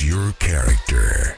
Choose your character.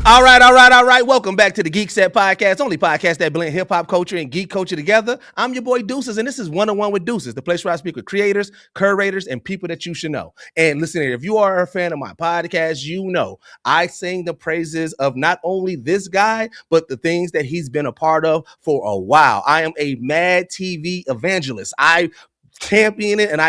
All right. Welcome back to the Geekset podcast, only podcast that blend hip hop culture and geek culture together. I'm your boy Deuces, and this is 101 with Deuces, the place where I speak with creators, curators, and people that you should know. And listen here, if you are a fan of my podcast, you know I sing the praises of not only this guy, but the things that he's been a part of for a while. I am a Mad TV evangelist. I champion it, and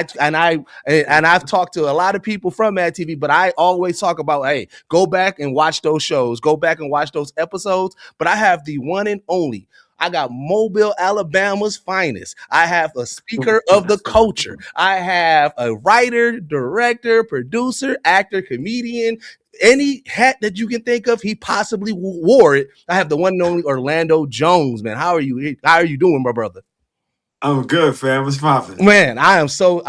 I've talked to a lot of people from Mad TV, but I always talk about, hey, go back and watch those shows, go back and watch those episodes. But I have the one and only. I got Mobile, Alabama's finest. I have a speaker of the culture. I have a writer, director, producer, actor, comedian. Any hat that you can think of, he possibly wore it. I have the one and only Orlando Jones, man. How are you? How are you doing, my brother? I'm good, fam. What's poppin'? Man, I am so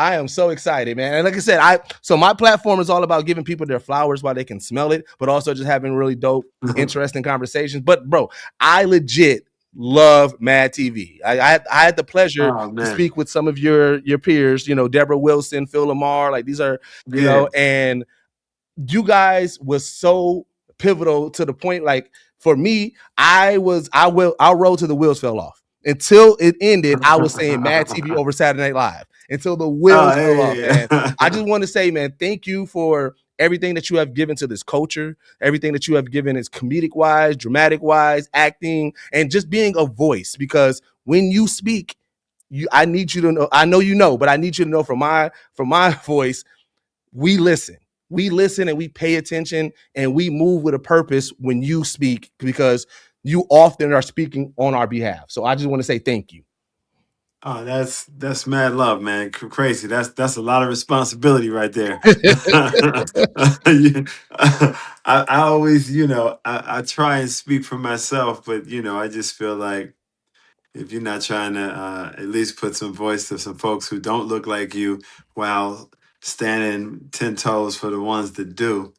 excited, man. And like I said, so my platform is all about giving people their flowers while they can smell it, but also just having really dope, interesting conversations. But bro, I legit love Mad TV. I had the pleasure to speak with some of your peers, you know, Deborah Wilson, Phil Lamar, like these are, you know, and you guys was so pivotal to the point, like for me, I roll till the wheels fell off. Until it ended, I was saying Mad TV over Saturday Night Live until the wheels fell off. And I just want to say, man, thank you for everything that you have given to this culture, everything that you have given is comedic wise, dramatic wise, acting, and just being a voice. Because when you speak, I need you to know. I know you know, but I need you to know from my voice, we listen. We listen and we pay attention and we move with a purpose when you speak, because you often are speaking on our behalf. So I just want to say thank you. Oh, that's mad love, man. Crazy. That's a lot of responsibility right there. I always, I try and speak for myself, but I just feel like if you're not trying to at least put some voice to some folks who don't look like you while standing 10 toes for the ones that do,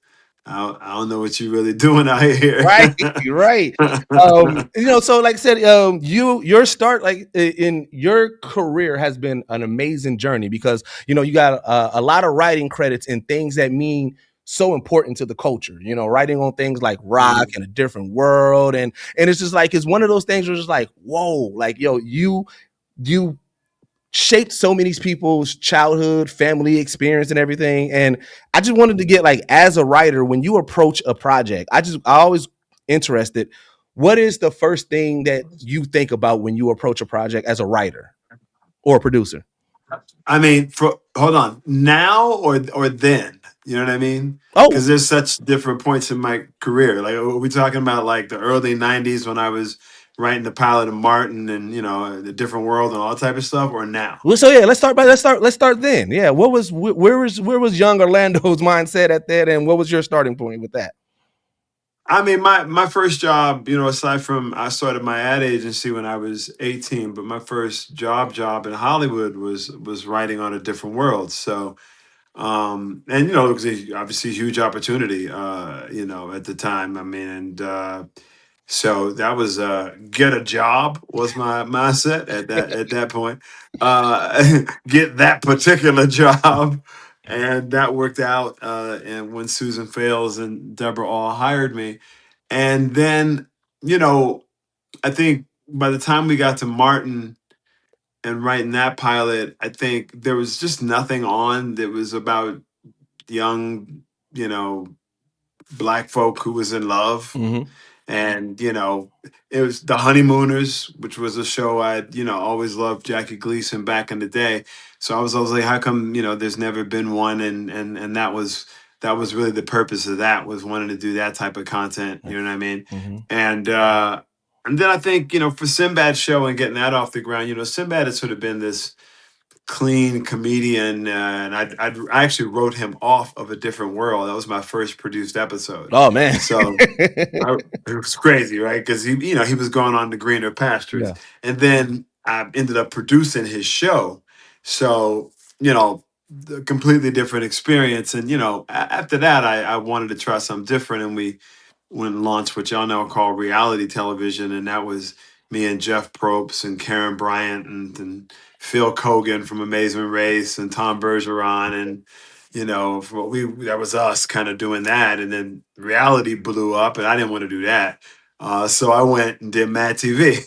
I don't know what you're really doing out here. Right. So like I said, your start, like in your career has been an amazing journey, because, you got a lot of writing credits and things that mean so important to the culture, writing on things like Rock and A Different World. And it's just like, it's one of those things where it's just like, whoa, like, you shaped so many people's childhood, family experience and everything. And I just wanted to get, like, as a writer, when you approach a project, I always interested, what is the first thing that you think about when you approach a project as a writer or a producer? I mean, hold on, now or then, you know what I mean? Oh, because there's such different points in my career. Like, are we talking about like the early '90s when I was writing the pilot of Martin and the Different World and all that type of stuff, or now? well, so yeah, let's start then. Yeah, where was young Orlando's mindset at that, and what was your starting point with that? I mean, my first job, aside from I started my ad agency when I was 18, but my first job in Hollywood was writing on A Different World. So, and it was obviously a huge opportunity, at the time. I mean, and so that was get a job was my mindset at that point. Get that particular job, and that worked out. And when Susan Fails and Deborah all hired me, and then I think by the time we got to Martin and writing that pilot, I think there was just nothing on that was about young, black folk who was in love. Mm-hmm. And it was The Honeymooners, which was a show I'd always loved Jackie Gleason back in the day. So I was always like, how come there's never been one? And that was really the purpose of that, was wanting to do that type of content. You know what I mean? Mm-hmm. And then I think for Sinbad's show and getting that off the ground, Sinbad had sort of been this clean comedian, and I actually wrote him off of A Different World. That was my first produced episode. Oh man, so it was crazy, right? Because he was going on to greener pastures, and then I ended up producing his show. So the completely different experience, and after that, I wanted to try something different, and we went and launched what y'all know called reality television, and that was me and Jeff Probst and Karen Bryant and Phil Kogan from Amazing Race and Tom Bergeron and that was us kind of doing that, and then reality blew up, and I didn't want to do that, so I went and did Mad TV.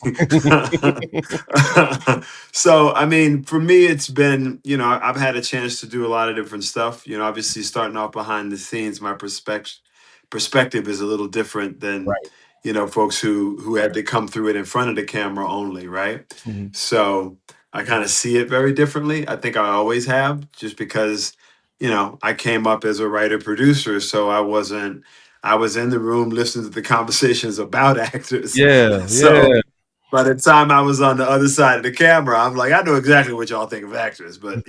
So I mean, for me, it's been I've had a chance to do a lot of different stuff. Obviously, starting off behind the scenes, my perspective is a little different than Right. folks who had to come through it in front of the camera only, right? Mhm. So I kind of see it very differently. I think I always have, just because I came up as a writer producer, so I was in the room listening to the conversations about actors. Yeah, So yeah. by the time I was on the other side of the camera, I'm like, I know exactly what y'all think of actors, but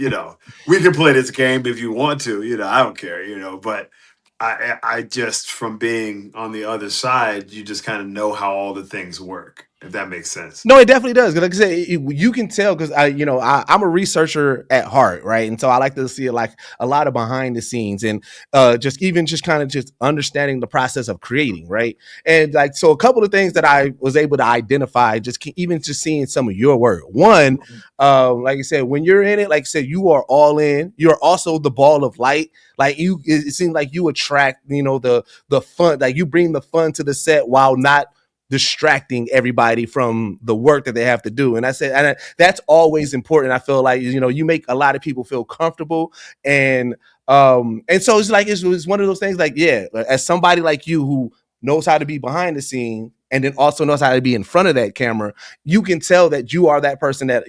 we can play this game if you want to. I don't care. But I just, from being on the other side, you just kind of know how all the things work, if that makes sense. No, it definitely does. 'Cause like I said, you can tell because I'm a researcher at heart, right? And so I like to see like a lot of behind the scenes and just kind of just understanding the process of creating, right? And like so, a couple of things that I was able to identify, even just seeing some of your work. One, like I said, when you're in it, like I said, you are all in. You're also the ball of light. Like it seems like you attract, the fun. Like you bring the fun to the set while not distracting everybody from the work that they have to do. And I said, and that's always important. I feel like, you make a lot of people feel comfortable. And so it's like, it's one of those things like, yeah, as somebody like you who knows how to be behind the scene and then also knows how to be in front of that camera, you can tell that you are that person that,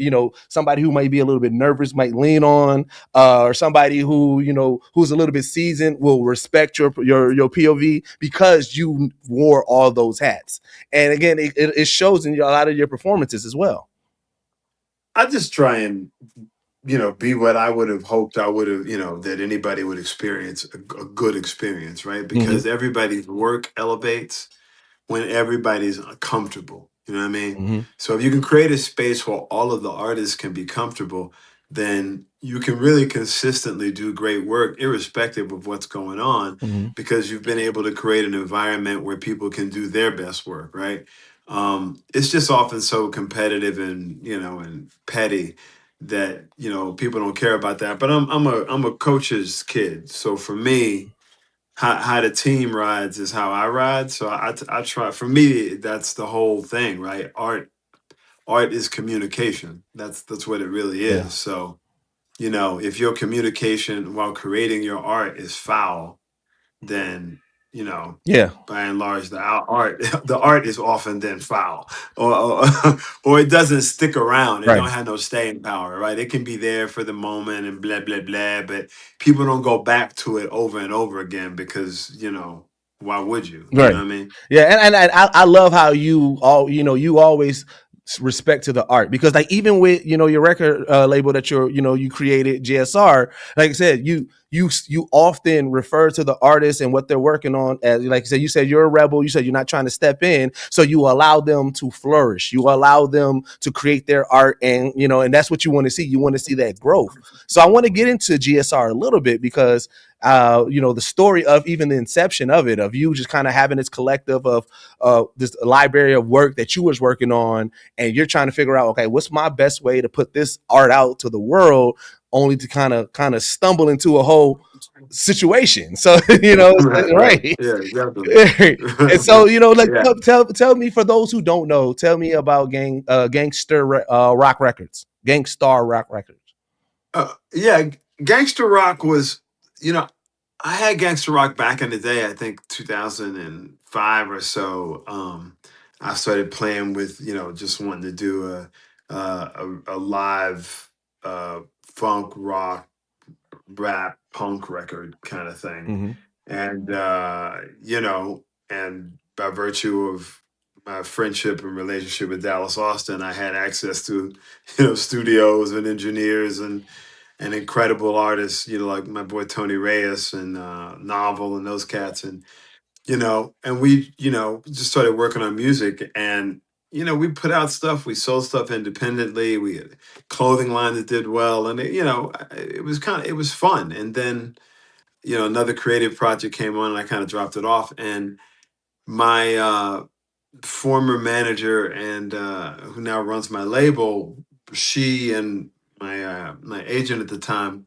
somebody who might be a little bit nervous might lean on, or somebody who, who's a little bit seasoned will respect your POV because you wore all those hats. And again, it shows in a lot of your performances as well. I just try and be what I would have hoped I would have, that anybody would experience a good experience, right? Mm-hmm. Because everybody's work elevates when everybody's comfortable. You know what I mean? Mm-hmm. So if you can create a space where all of the artists can be comfortable, then you can really consistently do great work, irrespective of what's going on, Mm-hmm. because you've been able to create an environment where people can do their best work, right? It's just often so competitive and petty that people don't care about that. But I'm a coach's kid, so for me, how the team rides is how I ride. So I try. For me, that's the whole thing, right? Art is communication. That's what it really Yeah. is. So if your communication while creating your art is foul, then you know Yeah. by and large art the art is often then foul, or or it doesn't stick around. It don't Right. have no staying power, right? It can be there for the moment and blah blah blah, but people don't go back to it over and over again because why would you know Right. what I mean? Yeah, and I love how you always respect to the art because like even with your record label that you created GSR, like I said, you often refer to the artists and what they're working on as, like you said you're a rebel, you said you're not trying to step in, so you allow them to flourish, you allow them to create their art, and and that's what you want to see. You want to see that growth. So I want to get into GSR a little bit because the story of even the inception of it, of you just kind of having this collective of this library of work that you was working on, and you're trying to figure out, okay, what's my best way to put this art out to the world, only to kind of stumble into a whole situation. So Right, right, right. yeah, exactly. And so like Yeah. tell me, for those who don't know, tell me about Gangster Rock Records, Gangstar Rock Records. Yeah, Gangster Rock was, you know, I had Gangster Rock back in the day, I think 2005 or so. I started playing with, just wanting to do a live funk, rock, rap, punk record kind of thing. Mm-hmm. And, and by virtue of my friendship and relationship with Dallas Austin, I had access to, studios and engineers and incredible artists, like my boy Tony Reyes and Novel and those cats. And we, just started working on music, and, we put out stuff, we sold stuff independently. We had a clothing line that did well. And, it was it was fun. And then, another creative project came on and I kind of dropped it off. And my former manager and who now runs my label, she and my agent at the time,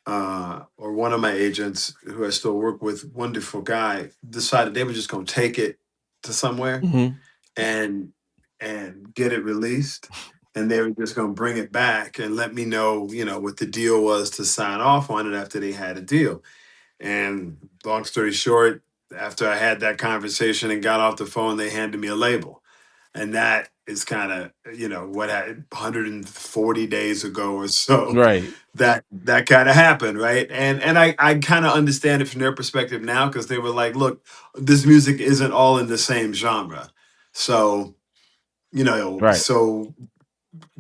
or one of my agents who I still work with, wonderful guy, decided they were just going to take it to somewhere Mm-hmm. and get it released, and they were just going to bring it back and let me know, what the deal was to sign off on it after they had a deal. And long story short, after I had that conversation and got off the phone, they handed me a label. And that is kind of, what had 140 days ago or so Right. that kind of happened, right? And I kind of understand it from their perspective now, because they were like, look, this music isn't all in the same genre. So, Right. so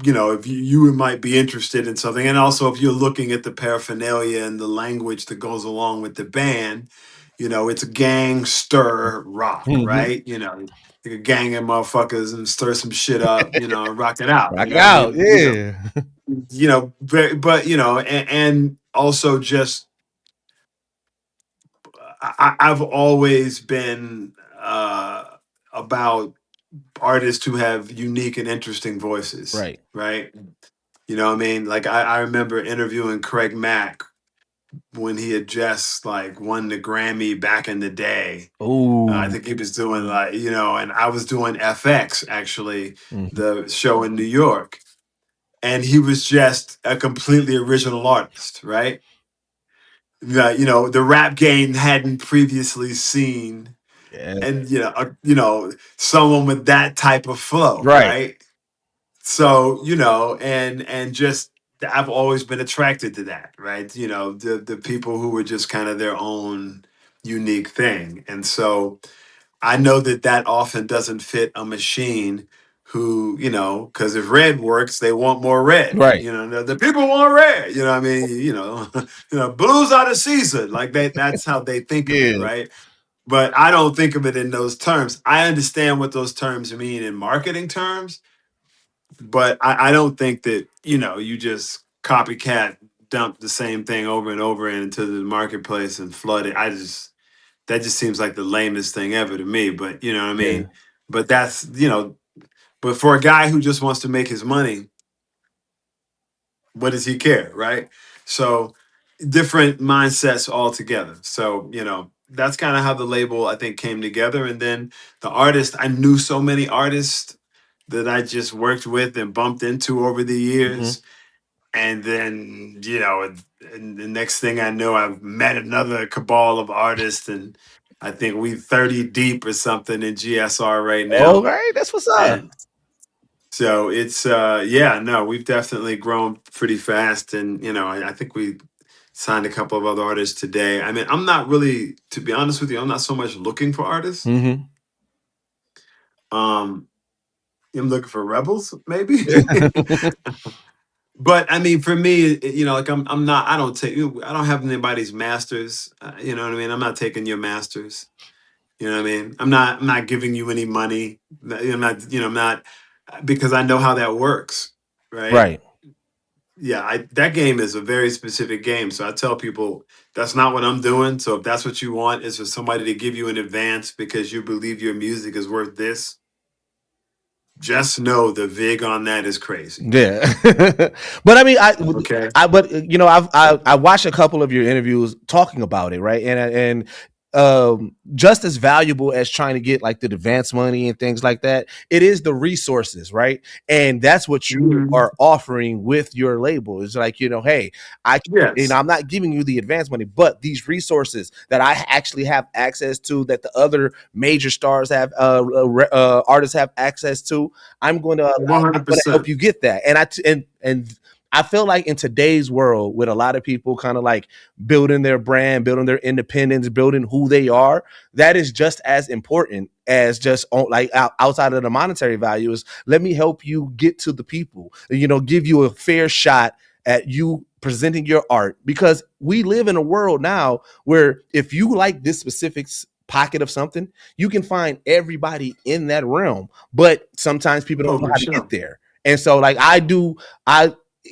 if you might be interested in something, and also if you're looking at the paraphernalia and the language that goes along with the band, it's gangster rock, Mm-hmm. right? You could gang of motherfuckers and stir some shit up, and rock it out. You Rock know it what I out. mean? Yeah. But and also just I've always been about artists who have unique and interesting voices, Right. right? You know what I mean? Like I remember interviewing Craig Mack when he had just like won the Grammy back in the day. I Oh. think he was doing like, and I was doing FX actually, Mm-hmm. the show in New York. And he was just a completely original artist, right? The rap game hadn't previously seen, Yeah. and someone with that type of flow, Right. right? So and just I've always been attracted to that, right? The people who were just kind of their own unique thing. And so I know that often doesn't fit a machine who, because if red works, they want more red. Right. The people want red. You know what I mean? Blues out of season. Like that's how they think of it, Yeah. right? But I don't think of it in those terms. I understand what those terms mean in marketing terms, but I don't think that, you just copycat dump the same thing over and over into the marketplace and flood it. That just seems like the lamest thing ever to me. But you know what I Yeah. mean? But that's, but for a guy who just wants to make his money, what does he care, right? So different mindsets altogether. So, that's kind of how the label I think came together. And then the artist, I knew so many artists that I just worked with and bumped into over the Mm-hmm. years. And then, and the next thing I know, I've met another cabal of artists, and I think we 30 deep or something in GSR right All now. right. That's what's up. And so it's yeah, no, we've definitely grown pretty fast. And I think we signed a couple of other artists today. I mean, I'm not really, to be honest with you, I'm not so much looking for artists. Mm-hmm. Um, I'm looking for rebels, maybe. But I mean, for me, like I'm not. I don't have anybody's masters. You know what I mean? I'm not taking your masters. You know what I mean? I'm not giving you any money. I'm not. I'm not, because I know how that works, right? Right. Yeah, that game is a very specific game. So I tell people that's not what I'm doing. So if that's what you want, is for somebody to give you an advance because you believe your music is worth this, just know the vig on that is crazy. Yeah. But I mean, Okay. but I watched a couple of your interviews talking about it, right? And just as valuable as trying to get like the advance money and things like that, it is the resources, right? And that's what you Mhm. are offering with your label. It's like, hey, Yes. I'm not giving you the advance money, but these resources that I actually have access to, that the other major stars have, artists have access to, I'm going to help 100%. you get that. And I feel like in today's world, with a lot of people kind of like building their brand, building their independence, building who they are, that is just as important as just outside of the monetary values. Let me help you get to the people, give you a fair shot at you presenting your art, because we live in a world now where if you like this specific pocket of something, you can find everybody in that realm, but sometimes people don't Oh, know for how to get sure. there. And so like I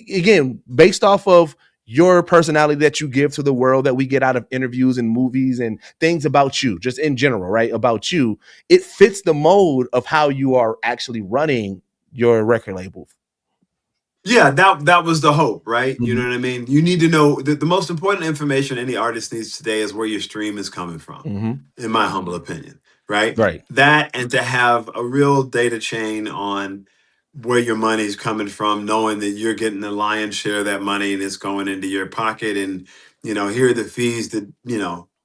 again, based off of your personality that you give to the world that we get out of interviews and movies and things about you, just in general, right? About you, it fits the mold of how you are actually running your record label. Yeah, that was the hope, right? You Mm-hmm. know what I mean? You need to know the most important information any artist needs today is where your stream is coming from, Mm-hmm. in my humble opinion, right? Right. That, and to have a real data chain on where your money's coming from, knowing that you're getting the lion's share of that money and it's going into your pocket, and here are the fees that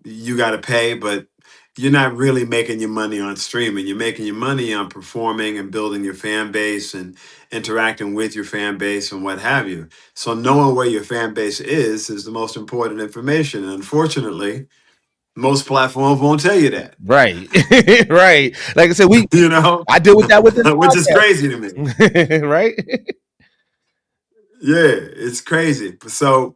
you got to pay, but you're not really making your money on streaming. You're making your money on performing and building your fan base and interacting with your fan base and what have you. So knowing where your fan base is the most important information. And unfortunately, most platforms won't tell you that. Right. Right. Like I said, I deal with that with this Which is crazy to me. podcast. Right. Yeah, it's crazy. So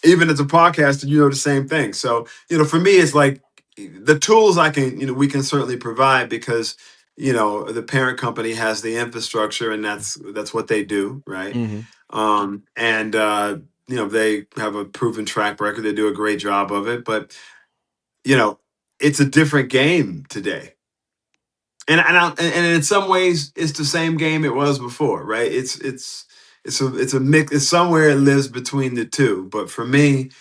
even as a podcaster, the same thing. So, for me, it's like the tools we can certainly provide because, the parent company has the infrastructure and that's what they do. Right. Mm-hmm. And, they have a proven track record. They do a great job of it, but, it's a different game today. And in some ways it's the same game it was before, right? It's a mix. It's somewhere it lives between the two. But for me,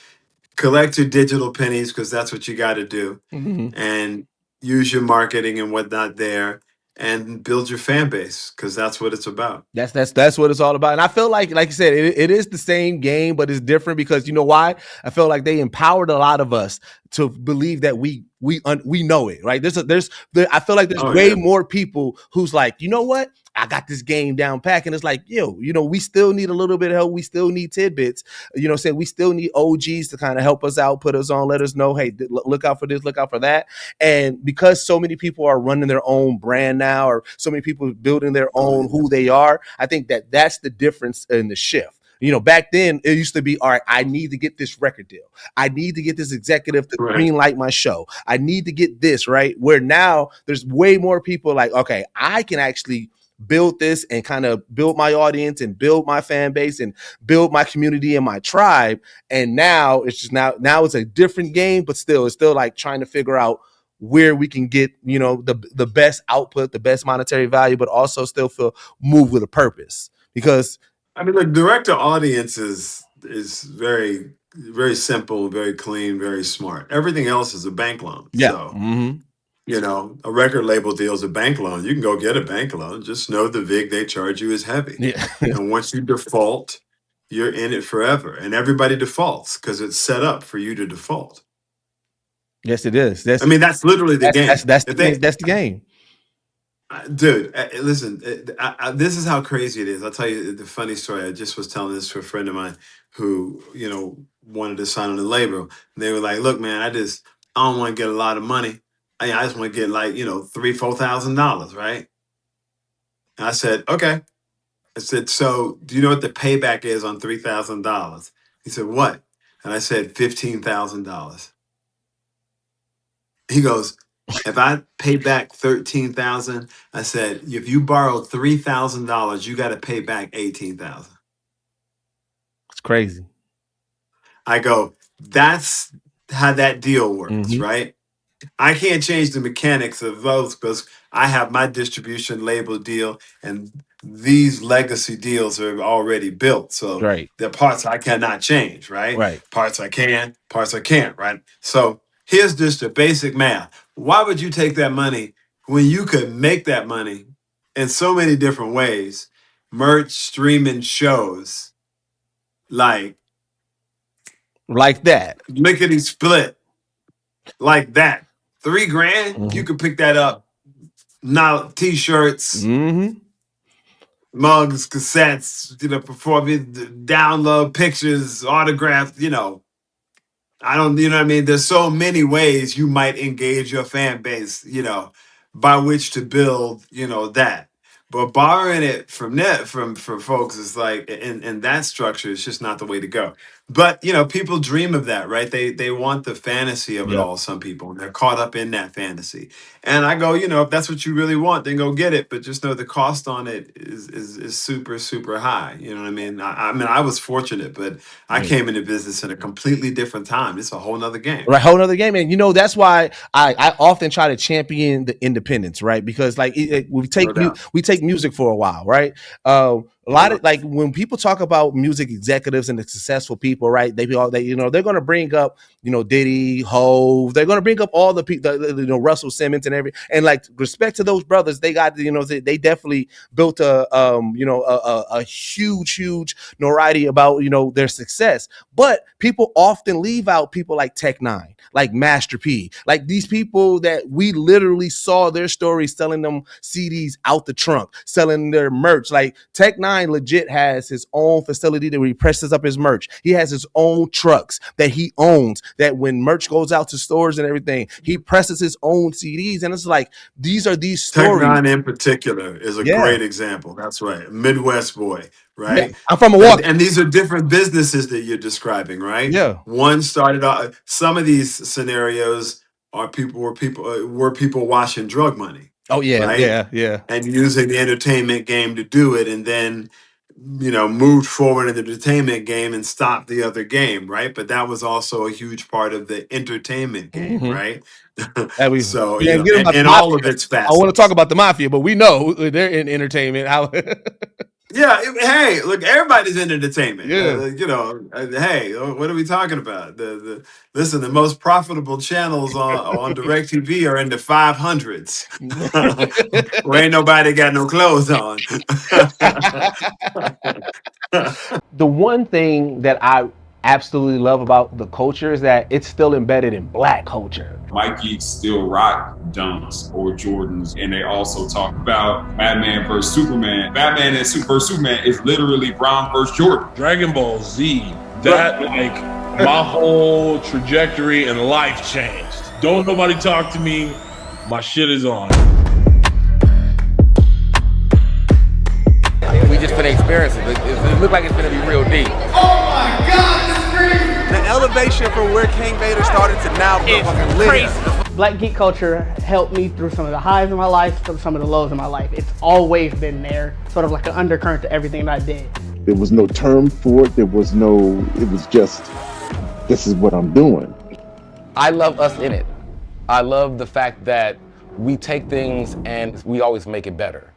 collect your digital pennies because that's what you got to do, Mm-hmm. and use your marketing and whatnot there, and build your fan base because that's what it's about. That's what it's all about. And I feel like you said, it is the same game, but it's different because you know why? I feel like they empowered a lot of us to believe that we know it, right? I feel like there's Oh way yeah, more people who's like, you know what? I got this game down pack. And it's like, we still need a little bit of help. We still need tidbits. Saying we still need OGs to kind of help us out, put us on, let us know, hey, look out for this, look out for that. And because so many people are running their own brand now, or so many people building their own who they are, I think that's the difference in the shift. Back then it used to be, all right, I need to get this record deal. I need to get this executive to right. green light my show. I need to get this, right? Where now there's way more people like, okay, I can actually build this and kind of build my audience and build my fan base and build my community and my tribe. And now it's just now it's a different game, but it's still like trying to figure out where we can get, the best output, the best monetary value, but also still feel move with a purpose. Because I mean, like, direct to audience is very, very simple, very clean, very smart. Everything else is a bank loan. yeah. So, Mm-hmm. a record label deals a bank loan. You can go get a bank loan. Just know the VIG they charge you is heavy. Yeah. And once you default, you're in it forever. And everybody defaults because it's set up for you to default. Yes, it is. I mean, that's literally the game. That's the game. That's the game. Dude, listen, this is how crazy it is. I'll tell you the funny story. I just was telling this to a friend of mine who, wanted to sign on the label. They were like, look, man, I don't want to get a lot of money. I just want to get like, $3,000-$4,000, right? And I said, okay. I said, so do you know what the payback is on $3,000? He said, what? And I said, $15,000. He goes, if I pay back 13,000, I said, if you borrow $3,000, you got to pay back 18,000. It's crazy. I go, that's how that deal works, Mm-hmm. right? I can't change the mechanics of those because I have my distribution label deal and these legacy deals are already built. So Right. the parts I cannot change, right? Right. Parts I can, parts I can't, right? So here's just the basic math. Why would you take that money when you could make that money in so many different ways? Merch, streaming, shows, like that. lickety split, like that. $3,000, Mm-hmm. you could pick that up. Now, t-shirts, Mm-hmm. mugs, cassettes, performing, download pictures, autographs, I don't, what I mean? There's so many ways you might engage your fan base, by which to build, that. But borrowing it from folks is like, in that structure, is just not the way to go. But people dream of that, right? They want the fantasy of it Yeah. all. Some people, and they're caught up in that fantasy. And I go, if that's what you really want, then go get it. But just know the cost on it is super super high. You know what I mean? I mean, I was fortunate, but I Yeah. came into business in a completely different time. It's a whole nother game. Right, whole nother game, and that's why I often try to champion the independents, right? Because like No doubt. we take music for a while, right? A lot Yeah. of like when people talk about music executives and the successful people, right? They're going to bring up Diddy, Hove, they're going to bring up all the people, Russell Simmons and like respect to those brothers, they got they definitely built a huge notoriety about their success. But people often leave out people like Tech Nine, like Master P, like these people that we literally saw their stories selling them CDs out the trunk, selling their merch. Like Tech Nine legit has his own facility that he presses up his merch. He has his own trucks that he owns, that when merch goes out to stores and everything, he presses his own CDs. And it's like, these are these Tech stories. Nine in particular is a Yeah. great example. That's right. Midwest boy, Yeah. right? I'm from Milwaukee. And these are different businesses that you're describing, right? Yeah. One started out. Some of these scenarios are were people washing drug money, Oh, yeah. right? Yeah. And using the entertainment game to do it, and then moved forward in the entertainment game and stopped the other game, right? But that was also a huge part of the entertainment game, Mm-hmm. right? And So we ain't getting about the and all mafia. of its I want to talk facets. about the mafia, but we know they're in entertainment. How? Yeah, hey, look, everybody's in entertainment. Yeah. Hey, what are we talking about? Listen, the most profitable channels on DirecTV are in the 500s, where ain't nobody got no clothes on. The one thing that I absolutely love about the culture is that it's still embedded in Black culture. White geeks still rock Dunks or Jordans, and they also talk about Batman versus Superman. Batman and versus Superman is literally Brown versus Jordan. Dragon Ball Z, that like my whole trajectory in life changed. Don't nobody talk to me, my shit is on. We just finna experience it. It look like it's gonna be real deep. Oh my God, this is crazy! The elevation from where King Vader started to now fucking crazy. Black geek culture helped me through some of the highs in my life, through some of the lows in my life. It's always been there, sort of like an undercurrent to everything that I did. There was no term for it. It was just, this is what I'm doing. I love us in it. I love the fact that we take things and we always make it better.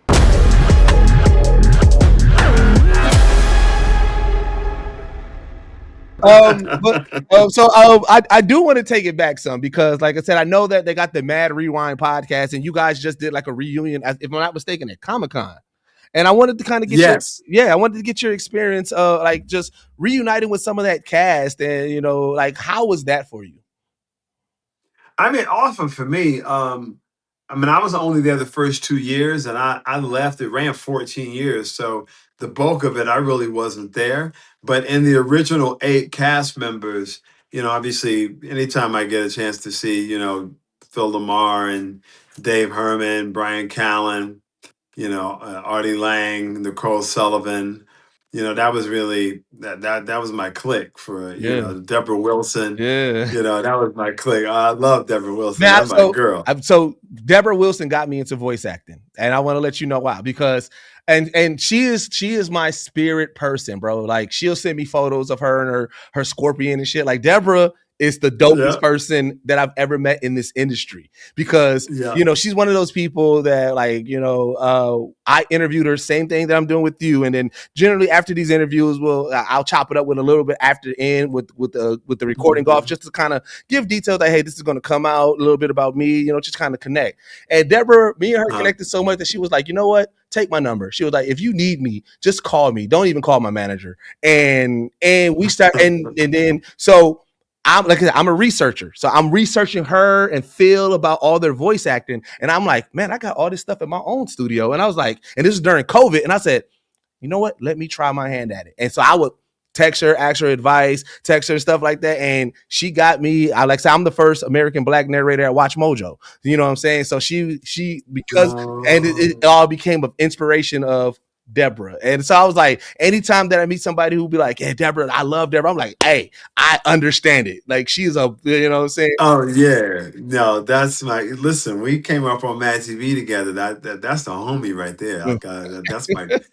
I do want to take it back some because, like I said, I know that they got the Mad Rewind podcast, and you guys just did like a reunion, if I'm not mistaken, at Comic-Con. And I wanted to kind of get I wanted to get your experience, like just reuniting with some of that cast, and like how was that for you? I mean, awesome for me. I mean, I was only there the first 2 years, and I left. It ran 14 years, so the bulk of it I really wasn't there. But in the original 8 cast members, obviously, anytime I get a chance to see, Phil Lamar and Dave Herman, Brian Callen, Artie Lang, Nicole Sullivan. That was really that was my clique for Deborah Wilson. Yeah. That was my clique. I love Deborah Wilson. Now, That's my girl. So Deborah Wilson got me into voice acting, and I want to let you know why. Because and she is my spirit person, bro. Like she'll send me photos of her and her scorpion and shit. Like Deborah is the dopest person that I've ever met in this industry because she's one of those people that like I interviewed her, same thing that I'm doing with you, and then generally after these interviews, I'll chop it up with a little bit after the end with the recording off, just to kind of give details that hey, this is going to come out a little bit about me, just kind of connect. And Deborah, me and her connected so much that she was like, you know what? Take my number. She was like, if you need me, just call me. Don't even call my manager. And we start and then so I'm a researcher. So I'm researching her and Phil about all their voice acting. And I'm like, man, I got all this stuff in my own studio. And I was like, and this is during COVID. And I said, you know what? Let me try my hand at it. And so I would text her, ask her advice, text her stuff like that. And she got me, I'm the first American Black narrator at Watch Mojo. You know what I'm saying? So she because, and it all became an inspiration of Deborah. And so I was like, anytime that I meet somebody who be like, "Hey, Deborah, I love Deborah," I'm like, "Hey, I understand it." Like she's a, you know what I'm saying? Oh yeah, no, that's my. Listen, we came up on Mad TV together. That's the homie right there. Mm.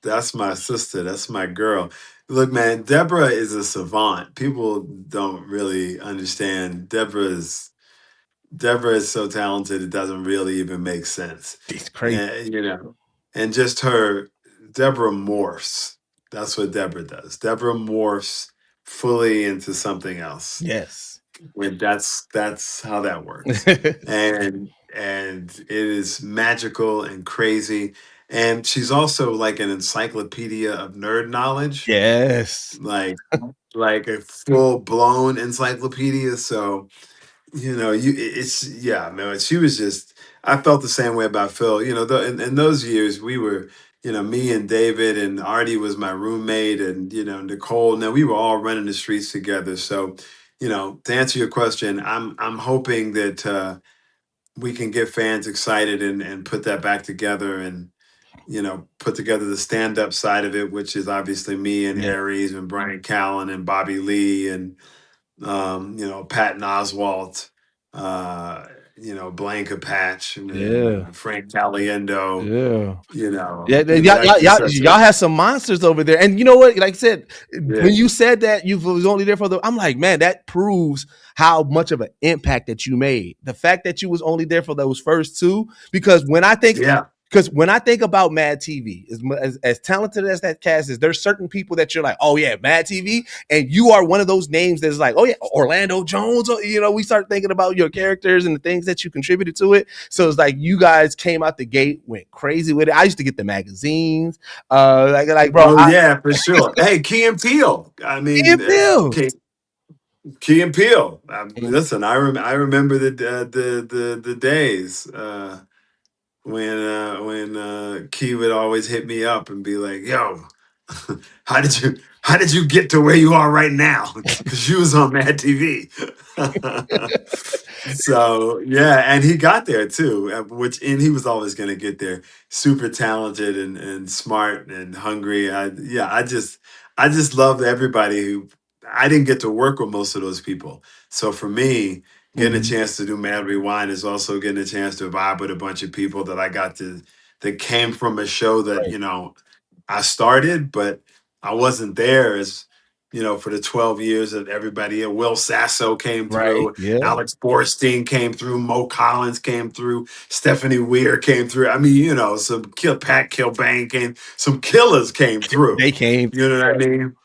That's my sister. That's my girl. Look, man, Deborah is a savant. People don't really understand. Deborah is so talented. It doesn't really even make sense. She's crazy. You know, and just Deborah morphs. That's what Deborah does. Deborah morphs fully into something else. Yes. When that's how that works. And it is magical and crazy. And she's also like an encyclopedia of nerd knowledge. Yes. Like a full blown encyclopedia. So man, she was just, I felt the same way about Phil. In those years, we were, me and David and Artie was my roommate and, Nicole. Now we were all running the streets together. So, to answer your question, I'm hoping that we can get fans excited and put that back together and, put together the stand-up side of it, which is obviously me and Aries and Brian Callen and Bobby Lee and Patton Oswalt, Blanca Patch, and Frank Caliendo. Y'all have some monsters over there. And you know what? Like I said, when you said that you was only there for I'm like, man, that proves how much of an impact that you made. The fact that you was only there for those first two, because when I think about Mad TV, as talented as that cast is, there's certain people that you're like, oh yeah, Mad TV, and you are one of those names that's like, oh yeah, Orlando Jones. We start thinking about your characters and the things that you contributed to it. So it's like you guys came out the gate, went crazy with it. I used to get the magazines, bro. For sure. Hey, Key and Peele. I mean, Key and Peele. Listen, I remember the days. When Key would always hit me up and be like, "Yo, how did you get to where you are right now?" Because you was on Mad TV. So yeah, and he got there too, and he was always going to get there. Super talented and smart and hungry. I just loved everybody who. I didn't get to work with most of those people, so for me, getting a chance to do Mad Rewind is also getting a chance to vibe with a bunch of people that came from a show that I started, but I wasn't there as for the 12 years that everybody. Will Sasso came through, Alex Borstein came through, Mo Collins came through, Stephanie Weir came through. I mean, some Pat Kilbane came, some killers came through. They came. You know what I mean?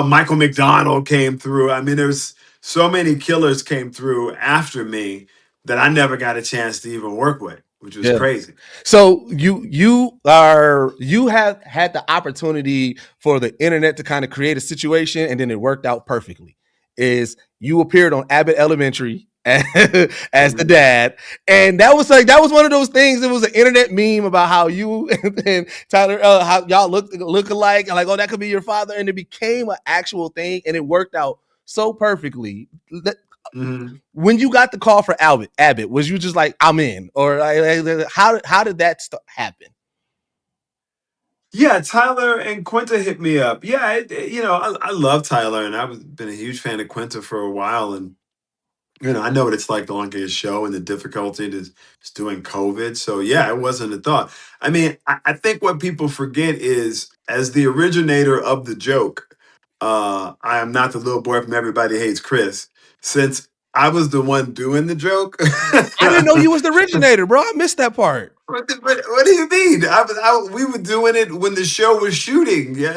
Michael McDonald came through. I mean, there's so many killers came through after me that I never got a chance to even work with, which was crazy. So you have had the opportunity for the internet to kind of create a situation, and then it worked out perfectly. Is you appeared on Abbott Elementary as the dad, and that was one of those things. It was an internet meme about how you and Tyler, how y'all look alike, and like, oh, that could be your father, and it became an actual thing, and it worked out so perfectly. When you got the call for Abbott, was you just like, I'm in, or how did that happen? Yeah, Tyler and Quinta hit me up. Yeah, I love Tyler, and I've been a huge fan of Quinta for a while, and I know what it's like to launch a show and the difficulty is doing COVID. So yeah, it wasn't a thought. I mean, I think what people forget is, as the originator of the joke, I am not the little boy from Everybody Hates Chris. Since I was the one doing the joke, I didn't know you was the originator, bro. I missed that part. What do you mean? We were doing it when the show was shooting. Yeah.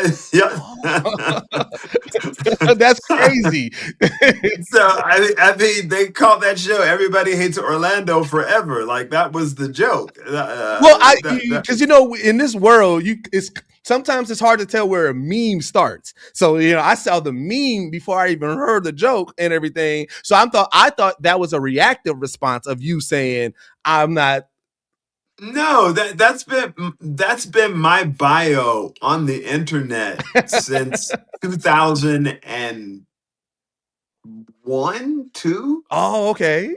That's crazy. So I mean, they called that show "Everybody Hates Orlando Forever." Like that was the joke. Because in this world, sometimes it's hard to tell where a meme starts. So I saw the meme before I even heard the joke and everything. So I thought that was a reactive response of you saying, "I'm not." No, that's been my bio on the internet since 2001, 2. Oh, okay.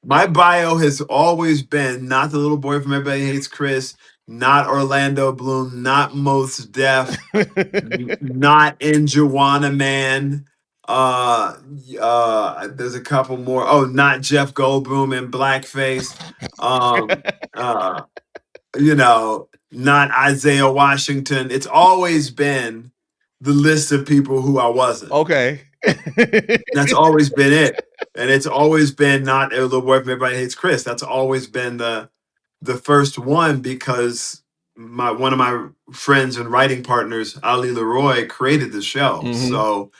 My bio has always been not the little boy from Everybody Hates Chris, not Orlando Bloom, not Mos Def, not in Joanna Man. There's a couple more. Oh, not Jeff Goldblum in blackface. Um, you know, not Isaiah Washington. It's always been the list of people who I wasn't. Okay. That's always been it. And it's always been not a little boy from Everybody Hates Chris. That's always been the first one because one of my friends and writing partners, Ali Leroy, created the show. Mhm. So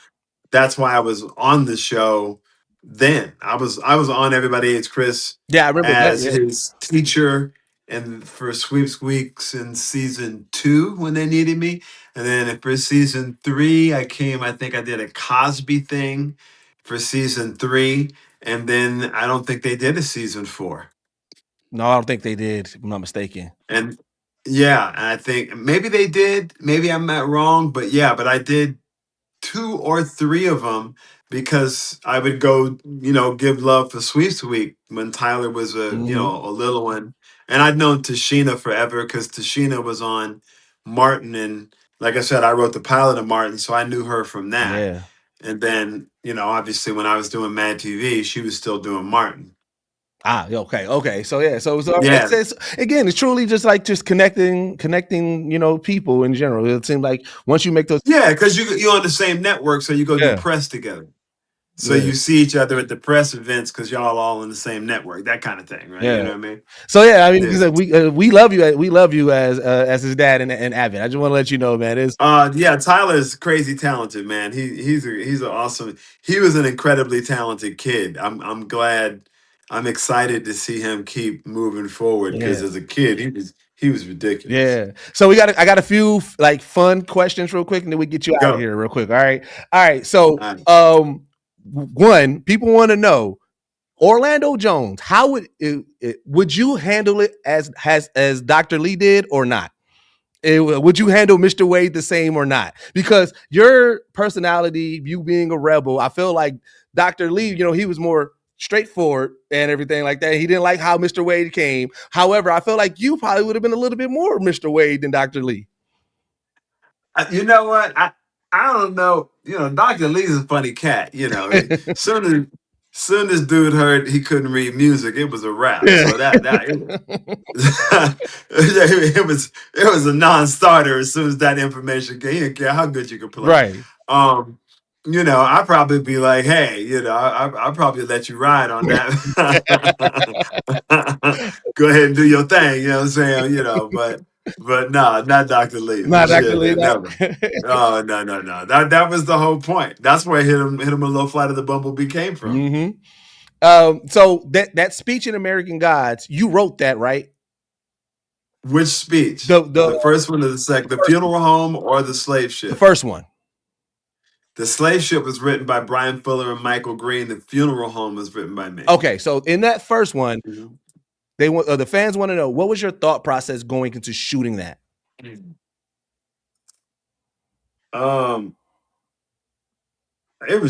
that's why I was on the show then. I was on Everybody Hates Chris Yeah, I remember that. as Yeah. his teacher and for Sweeps Weeks in season 2 when they needed me. And then for season 3, I think I did a Cosby thing for season 3. And then I don't think they did a season 4. No, I don't think they did, if I'm not mistaken. And yeah, and I think maybe they did. Maybe I'm not wrong, but yeah, but I did 2 or 3 of them because I would go, give love for Sweeps Week when Tyler was a little one, and I'd known Tashina forever because Tashina was on Martin, and like I said, I wrote the pilot of Martin, so I knew her from that. Yeah. And then, obviously when I was doing Mad TV, she was still doing Martin. Okay. So yeah, so Yeah. it's again, it's truly just like connecting, people in general. It seemed like once you make those, yeah, because you're on the same network, so you go do press together. So you see each other at the press events because y'all all in the same network, that kind of thing, right? Yeah. You know what I mean? So yeah, I mean, because we love you. We love you as his dad and Abbott. I just want to let you know, man. Yeah, Tyler's crazy talented, man. He's an awesome. He was an incredibly talented kid. I'm glad. I'm excited to see him keep moving forward because as a kid, he was ridiculous. Yeah. So I got a few like fun questions real quick, and then we get you out of here real quick. All right. So one, people want to know Orlando Jones. How would you handle it as Dr. Lee did or not? Would you handle Mr. Wade the same or not? Because your personality, you being a rebel, I feel like Dr. Lee, he was more straightforward and everything like that. He didn't like how Mr. Wade came. However, I feel like you probably would have been a little bit more Mr. Wade than Dr. Lee. You know what? I don't know. Dr. Lee's a funny cat. Soon as dude heard he couldn't read music, it was a wrap. So it was a non-starter as soon as that information came. He didn't care how good you could play. Right. I'd probably be like, hey, I'll probably let you ride on that. Go ahead and do your thing. You know what I'm saying? But no, not Dr. Lee. Not Dr. Lee. Never. Oh, no. That was the whole point. That's where hit him a little flight of the bumblebee came from. Mm-hmm. So that speech in American Gods, you wrote that, right? Which speech? The first one or the second? The funeral home or the slave ship? The first one. The slave ship was written by Brian Fuller and Michael Green. The funeral home was written by me. Okay, so in that first one, the fans want to know, what was your thought process going into shooting that? It was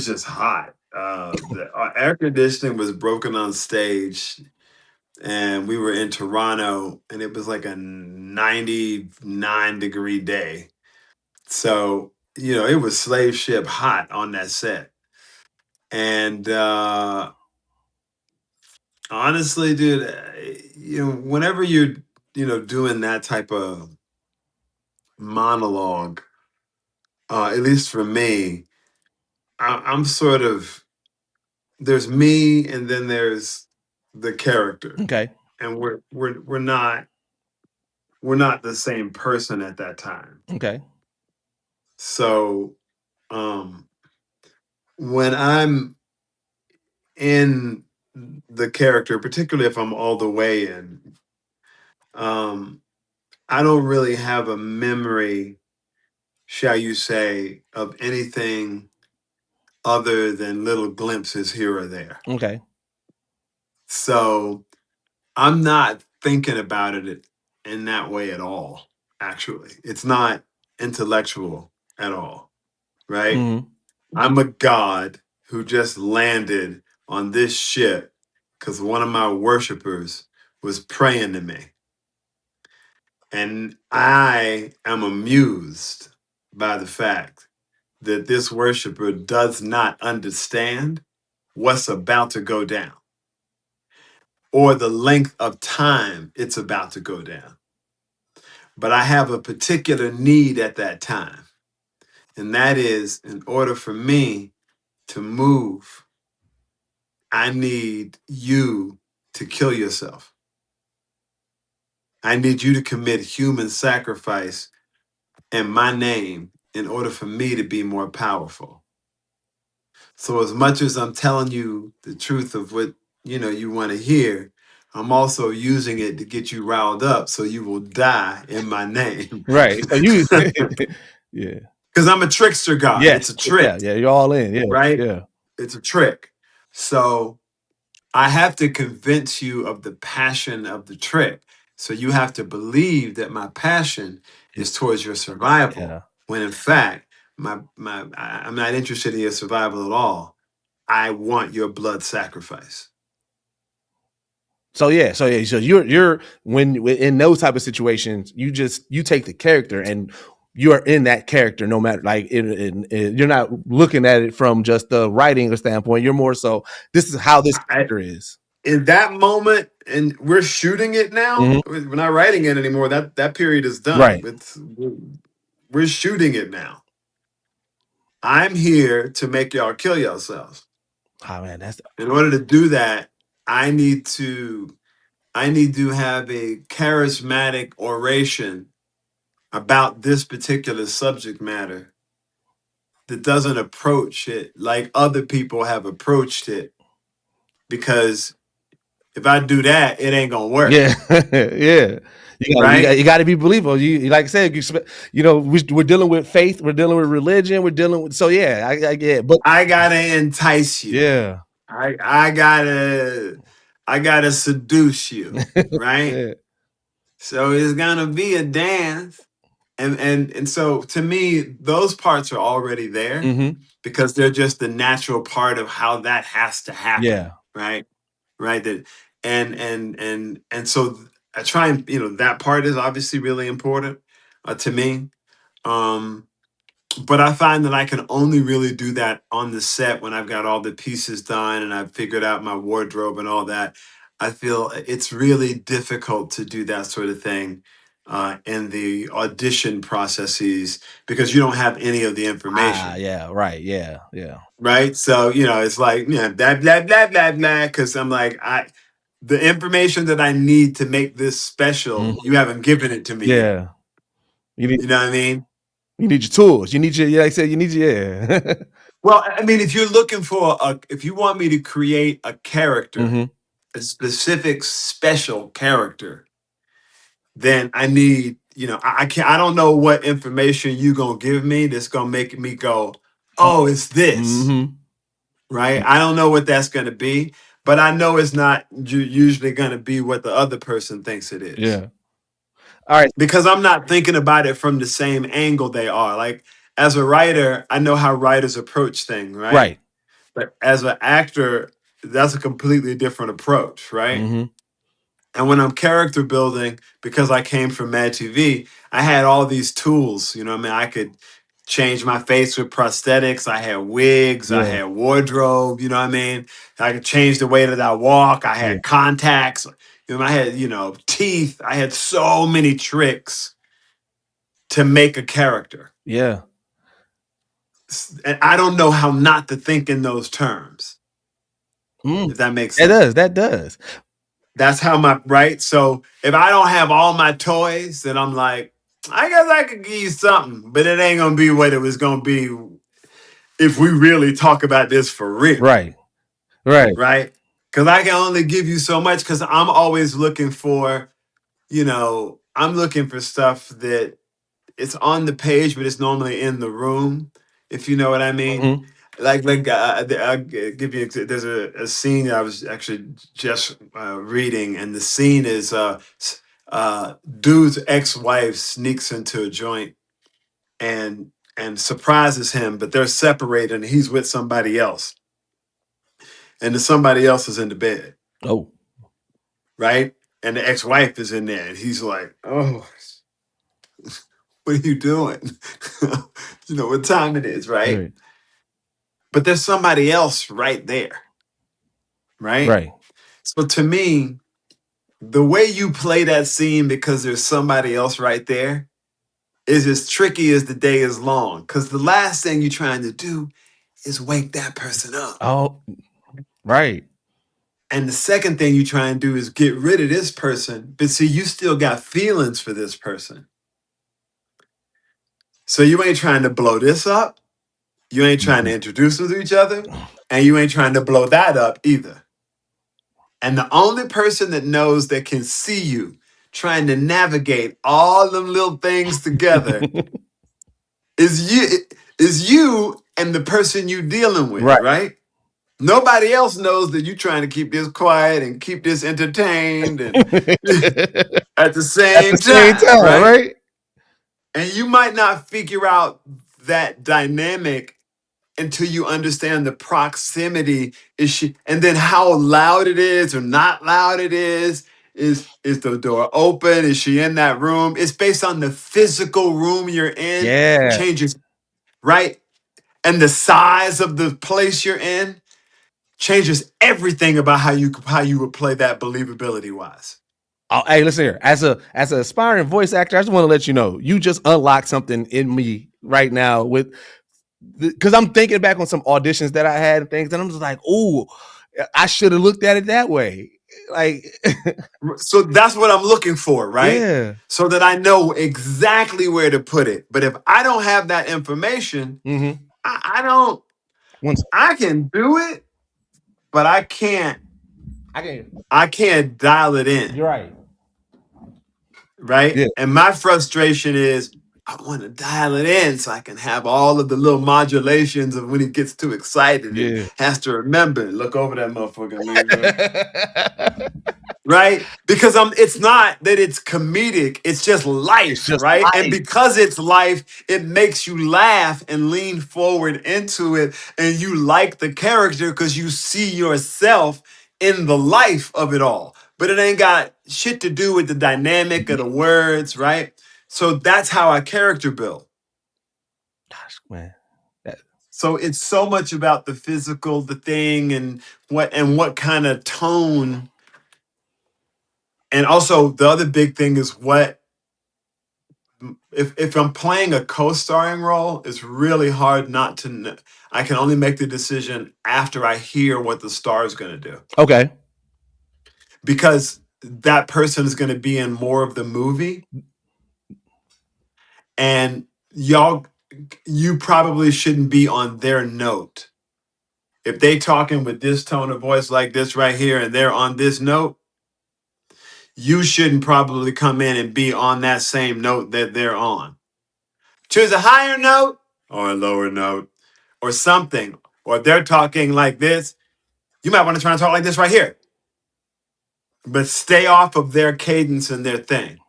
just hot. The air conditioning was broken on stage, and we were in Toronto, and it was like a 99-degree day. So, it was slave ship hot on that set. And honestly, dude, whenever you're, doing that type of monologue, at least for me, I'm sort of, there's me and then there's the character. Okay. And we're not the same person at that time. Okay. So when I'm in the character, particularly if I'm all the way in, I don't really have a memory, shall you say, of anything other than little glimpses here or there. Okay. So I'm not thinking about it in that way at all, actually. It's not intellectual at all, right? Mm-hmm. I'm a god who just landed on this ship because one of my worshipers was praying to me. And I am amused by the fact that this worshiper does not understand what's about to go down or the length of time it's about to go down. But I have a particular need at that time. And that is, in order for me to move, I need you to kill yourself. I need you to commit human sacrifice in my name in order for me to be more powerful. So as much as I'm telling you the truth of what you want to hear, I'm also using it to get you riled up so you will die in my name. Right. So you yeah. Because I'm a trickster god. Yes. It's a trick. Yeah, you're all in. Yeah. Right? Yeah. It's a trick. So I have to convince you of the passion of the trick. So you have to believe that my passion is towards your survival. Yeah. When in fact, I'm not interested in your survival at all. I want your blood sacrifice. So you're when in those type of situations, you take the character and you are in that character no matter you're not looking at it from just the writing standpoint. You're more so this is how this character is. In that moment, and we're shooting it now. Mm-hmm. We're not writing it anymore. That period is done. Right. We're shooting it now. I'm here to make y'all kill yourselves. Oh man, in order to do that, I need to have a charismatic oration about this particular subject matter that doesn't approach it like other people have approached it. Because if I do that, it ain't gonna work. Yeah, yeah. You got to be believable. You like I said, we're dealing with faith, we're dealing with religion, we're dealing with. So yeah, I get. But I gotta entice you. Yeah, I gotta seduce you, right? Yeah. So it's gonna be a dance. And so to me, those parts are already there because they're just the natural part of how that has to happen. Yeah. Right. That and so I try and that part is obviously really important to me. But I find that I can only really do that on the set when I've got all the pieces done and I've figured out my wardrobe and all that. I feel it's really difficult to do that sort of thing in the audition processes because you don't have any of the information. Yeah, right. Yeah. Right. So, it's like, blah, blah, blah, blah, blah. Because I'm like, the information that I need to make this special, you haven't given it to me. Yeah. You know what I mean? You need your tools. You need your, like I said, you need your, Well, I mean, if you're looking for if you want me to create a character, a specific special character, then I need, I don't know what information you're going to give me that's going to make me go, oh, it's this, right? I don't know what that's going to be, but I know it's not usually going to be what the other person thinks it is. Yeah. All right. Because I'm not thinking about it from the same angle they are. Like, as a writer, I know how writers approach things, right? Right. But as an actor, that's a completely different approach, right? And when I'm character building, because I came from Mad TV, I had all these tools. I could change my face with prosthetics. I had wigs. I had wardrobe. I could change the way that I walk. I had contacts. I had, teeth. I had so many tricks to make a character. Yeah. And I don't know how not to think in those terms. If that makes sense. That does. That's how right. So if I don't have all my toys, then I'm like, I guess I could give you something, but it ain't gonna be what it was gonna be if we really talk about this for real. Right. Because I can only give you so much because I'm always looking for, I'm looking for stuff that it's on the page, but it's normally in the room, if you know what I mean. Like I'll give you. There's a scene that I was actually just reading, and the scene is dude's ex-wife sneaks into a joint and surprises him, but they're separated, and he's with somebody else, and the somebody else is in the bed. Oh, right, and the ex-wife is in there, and he's like, oh. what are you doing? You know what time it is, right? But there's somebody else right there, right? Right. So to me, the way you play that scene because there's somebody else right there is as tricky as the day is long. Because the last thing you're trying to do is wake that person up. Oh, right. And the second thing you try and do is get rid of this person. But see, you still got feelings for this person. So you ain't trying to blow this up. You ain't trying to introduce them to each other. And you ain't trying to blow that up either. And the only person that knows that can see you trying to navigate all them little things together is you and the person you dealing with, right? Nobody else knows that you're trying to keep this quiet and keep this entertained and at the same time, right? And you might not figure out that dynamic until you understand the proximity and then how loud it is or not loud it is. Is the door open? Is she in that room? It's based on the physical room you're in. Yeah. Changes, right? And the size of the place you're in changes everything about how you would play that believability wise. Oh, hey, listen here. As an aspiring voice actor, I just want to let you know you just unlocked something in me right now with because I'm thinking back on some auditions that I had and things, and I'm just like, oh, I should have looked at it that way. Like, so that's what I'm looking for, right? Yeah. So that I know exactly where to put it. But if I don't have that information, I don't. I can do it, but I can't dial it in. You're right. Right? Yeah. And my frustration is I want to dial it in so I can have all of the little modulations of when he gets too excited and has to remember, look over that motherfucker. Right? Because it's not that it's comedic, it's just life, right? life. And because it's life, it makes you laugh and lean forward into it. And you like the character because you see yourself in the life of it all. But it ain't got shit to do with the dynamic of the words, right? So that's how I character build. Gosh, man. So it's so much about the physical, the thing, and what kind of tone. And also the other big thing is what if I'm playing a co-starring role, it's really hard not to. I can only make the decision after I hear what the star is going to do. Okay. Because that person is going to be in more of the movie. And you probably shouldn't be on their note. If they talking with this tone of voice like this right here and they're on this note, you shouldn't probably come in and be on that same note that they're on. Choose a higher note or a lower note or something. Or if they're talking like this, you might want to try and talk like this right here. But stay off of their cadence and their thing.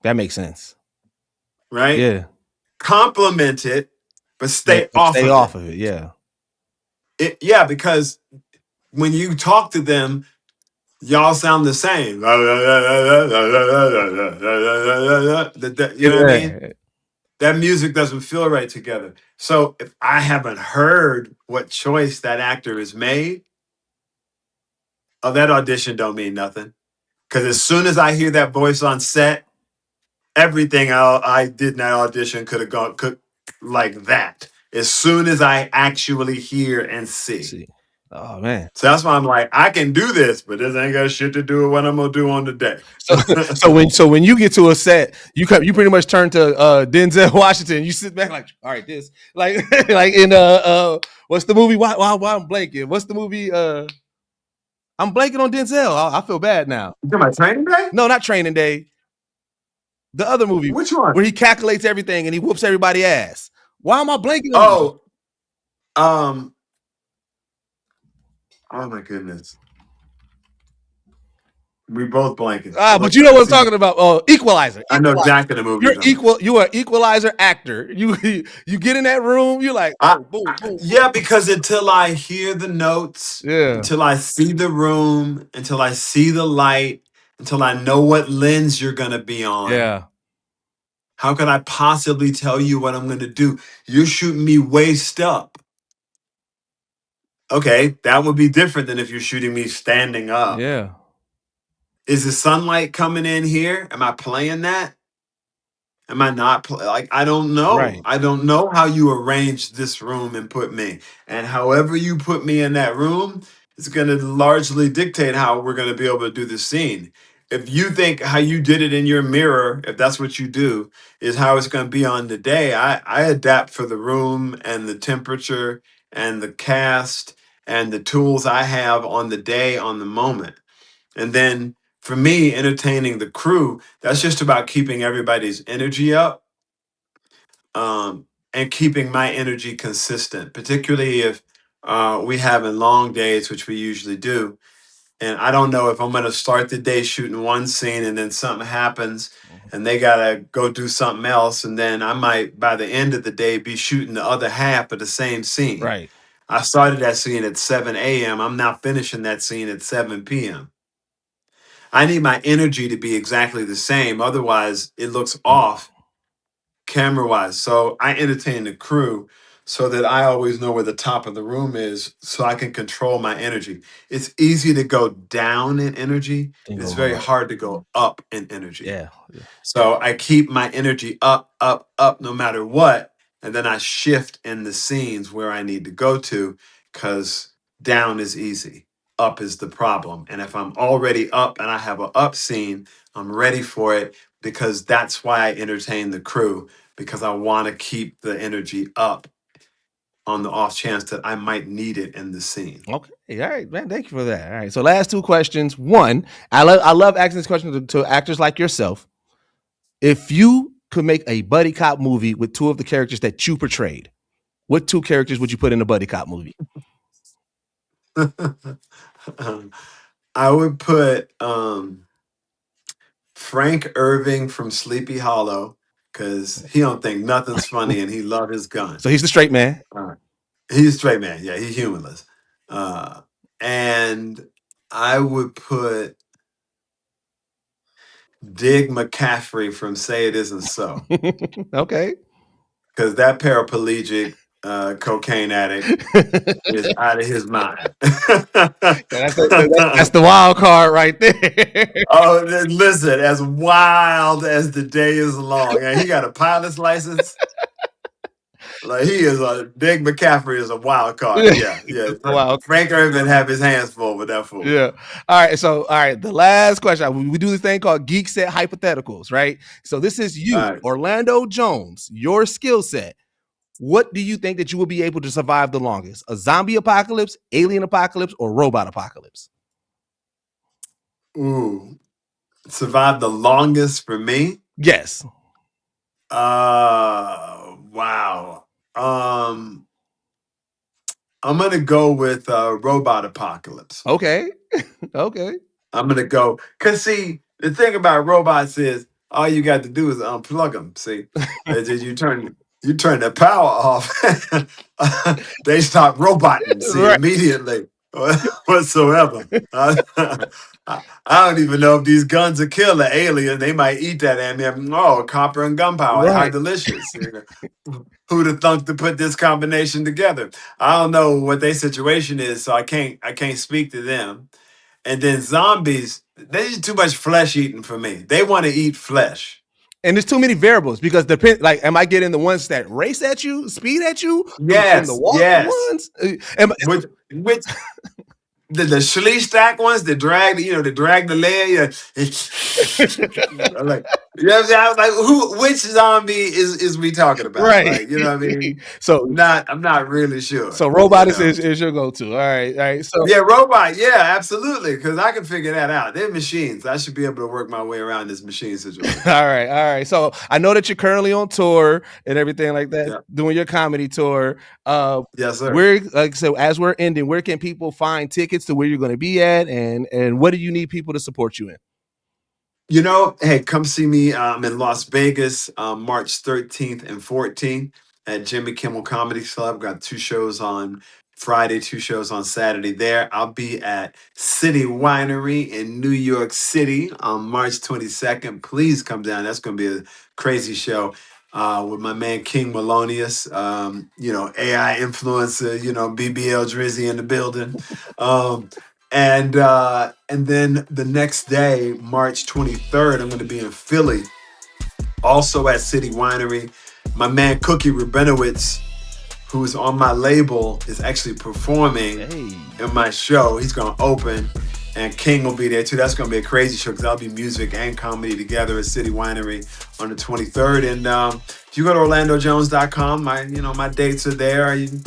That makes sense. Right? Yeah. Compliment it, but stay off of it. Yeah. Yeah, because when you talk to them, y'all sound the same. You know what I mean? That music doesn't feel right together. So if I haven't heard what choice that actor has made, that audition don't mean nothing. Because as soon as I hear that voice on set, everything I did in that audition could have gone like that. As soon as I actually hear and see. Oh man! So that's why I'm like, I can do this, but this ain't got shit to do with what I'm gonna do on the day. So when you get to a set, you pretty much turn to Denzel Washington. You sit back like, all right, this like in what's the movie? Why I'm blanking? What's the movie? I'm blanking on Denzel. I feel bad now. You talking about Training Day? No, not Training Day. The other movie. Which one? Where he calculates everything and he whoops everybody's ass. Why am I blanking on Oh my goodness. We both blanking. But you know what I'm talking about. Equalizer. I know exactly the movie. You are Equalizer actor. You get in that room, you're like, boom. Yeah, because until I hear the notes, until I see the room, until I see the light, until I know what lens you're gonna be on. Yeah. How could I possibly tell you what I'm going to do? You're shooting me waist up. Okay, that would be different than if you're shooting me standing up. Yeah. Is the sunlight coming in here? Am I playing that? Am I not like, I don't know. Right. I don't know how you arrange this room and put me. And however you put me in that room, it's going to largely dictate how we're going to be able to do the scene. If you think how you did it in your mirror, if that's what you do, is how it's going to be on the day, I adapt for the room and the temperature and the cast and the tools I have on the day, on the moment. And then for me, entertaining the crew, that's just about keeping everybody's energy up, and keeping my energy consistent, particularly if we having long days, which we usually do. And I don't know if I'm going to start the day shooting one scene and then something happens and they got to go do something else. And then I might, by the end of the day, be shooting the other half of the same scene. Right. I started that scene at 7 a.m. I'm now finishing that scene at 7 p.m. I need my energy to be exactly the same. Otherwise, it looks off camera wise. So I entertain the crew so that I always know where the top of the room is so I can control my energy. It's easy to go down in energy. It's very hard to go up in energy. Yeah. So I keep my energy up, up, up no matter what. And then I shift in the scenes where I need to go to because down is easy. Up is the problem. And if I'm already up and I have an up scene, I'm ready for it because that's why I entertain the crew, because I want to keep the energy up on the off chance that I might need it in the scene. Okay. All right, man. Thank you for that. All right. So last two questions. One, I love asking this question to actors like yourself. If you could make a buddy cop movie with two of the characters that you portrayed, what two characters would you put in a buddy cop movie? I would put Frank Irving from Sleepy Hollow because he don't think nothing's funny and he love his gun. So he's the straight man. He's a straight man. Yeah, he's humorless. And I would put Dig McCaffrey from Say It Isn't So. Okay. Because that paraplegic cocaine addict is out of his mind. That's the wild card right there. Oh, listen, as wild as the day is long. And he got a pilot's license. Like he is Dig McCaffrey is a wild card. Yeah. Frank Irvin have his hands full with that fool. Yeah. All right. So, the last question. We do this thing called Geekset Hypheticals, right? So this is you, right. Orlando Jones, your skill set. What do you think that you will be able to survive the longest? A zombie apocalypse, alien apocalypse, or robot apocalypse? Ooh. Survive the longest for me? Yes. Wow. I'm gonna go with robot apocalypse. Okay. Okay. I'm gonna go because see the thing about robots is all you got to do is unplug them. See, you turn the power off, they stop roboting. See, right. Immediately whatsoever. I don't even know if these guns will kill an alien. They might eat that and copper and gunpowder. Right. How delicious. Who'd have thunk to put this combination together? I don't know what their situation is, so I can't speak to them. And then zombies, they're just too much flesh eating for me. They want to eat flesh. And there's too many variables because am I getting the ones that race at you, speed at you? Yes. The walking ones? Which the schlee stack ones that drag the leg. Like, you know what I'm saying? I was like, which zombie is we talking about? Right. Like, you know what I mean? So I'm not really sure. So robot is your go-to. All right. So yeah, robot. Yeah, absolutely. Because I can figure that out. They're machines. I should be able to work my way around this machine situation. All right. So I know that you're currently on tour and everything like that, doing your comedy tour. Yes, sir. So as we're ending, where can people find tickets to where you're going to be at, and what do you need people to support you in? Hey, come see me. I'm in Las Vegas, March 13th and 14th at Jimmy Kimmel Comedy Club. Got 2 shows on Friday, 2 shows on Saturday there. I'll be at City Winery in New York City on March 22nd. Please come down. That's going to be a crazy show with my man King Melonius, AI influencer, BBL Drizzy in the building. And then the next day, March 23rd, I'm going to be in Philly, also at City Winery. My man Cookie Rabinowitz, who's on my label, is actually performing in my show. He's going to open, and King will be there too. That's going to be a crazy show because that'll be music and comedy together at City Winery on the 23rd. And if you go to OrlandoJones.com, my dates are there. You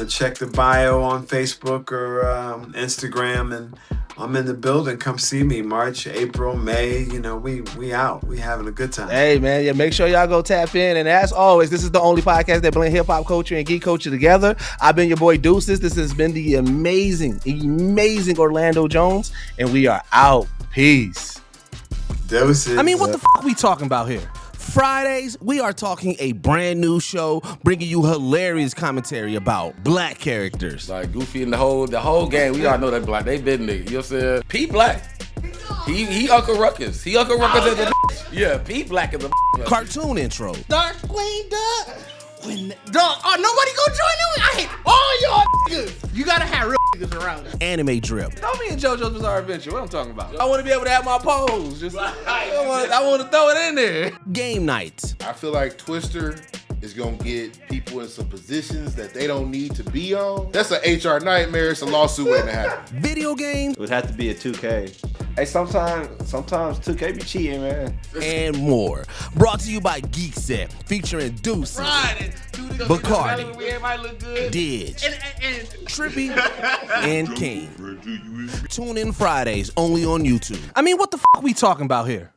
check the bio on Facebook or Instagram, and I'm in the building. Come see me March, April, May. We out. We having a good time. Hey, man. Yeah, make sure y'all go tap in. And as always, this is the only podcast that blend hip-hop culture and geek culture together. I've been your boy Deuces. This has been the amazing Orlando Jones. And we are out. Peace. Deuces. I mean, what the fuck we talking about here? Fridays, we are talking a brand new show, bringing you hilarious commentary about black characters. Like Goofy and the whole gang, we all know that black. They been nigga. You know what I'm saying? P Black. He Uncle Ruckus. He Uncle Ruckus at the yeah, P Black is a cartoon intro. Dark Queen Duck. Nobody gonna join in? I hate all y'all niggas. You gotta have real niggas around us. Anime drip. Throw me in JoJo's Bizarre Adventure. What I'm talking about? I want to be able to have my pose. I want to throw it in there. Game nights. I feel like Twister is gonna get people in some positions that they don't need to be on. That's an HR nightmare. It's a lawsuit waiting to happen. Video games. It would have to be a 2K. Hey, sometimes 2K be cheating, man. And more. Brought to you by Geekset, featuring Deuces, Bacardi, Didge, and Trippy, and King. Tune in Fridays only on YouTube. I mean, what the fuck we talking about here?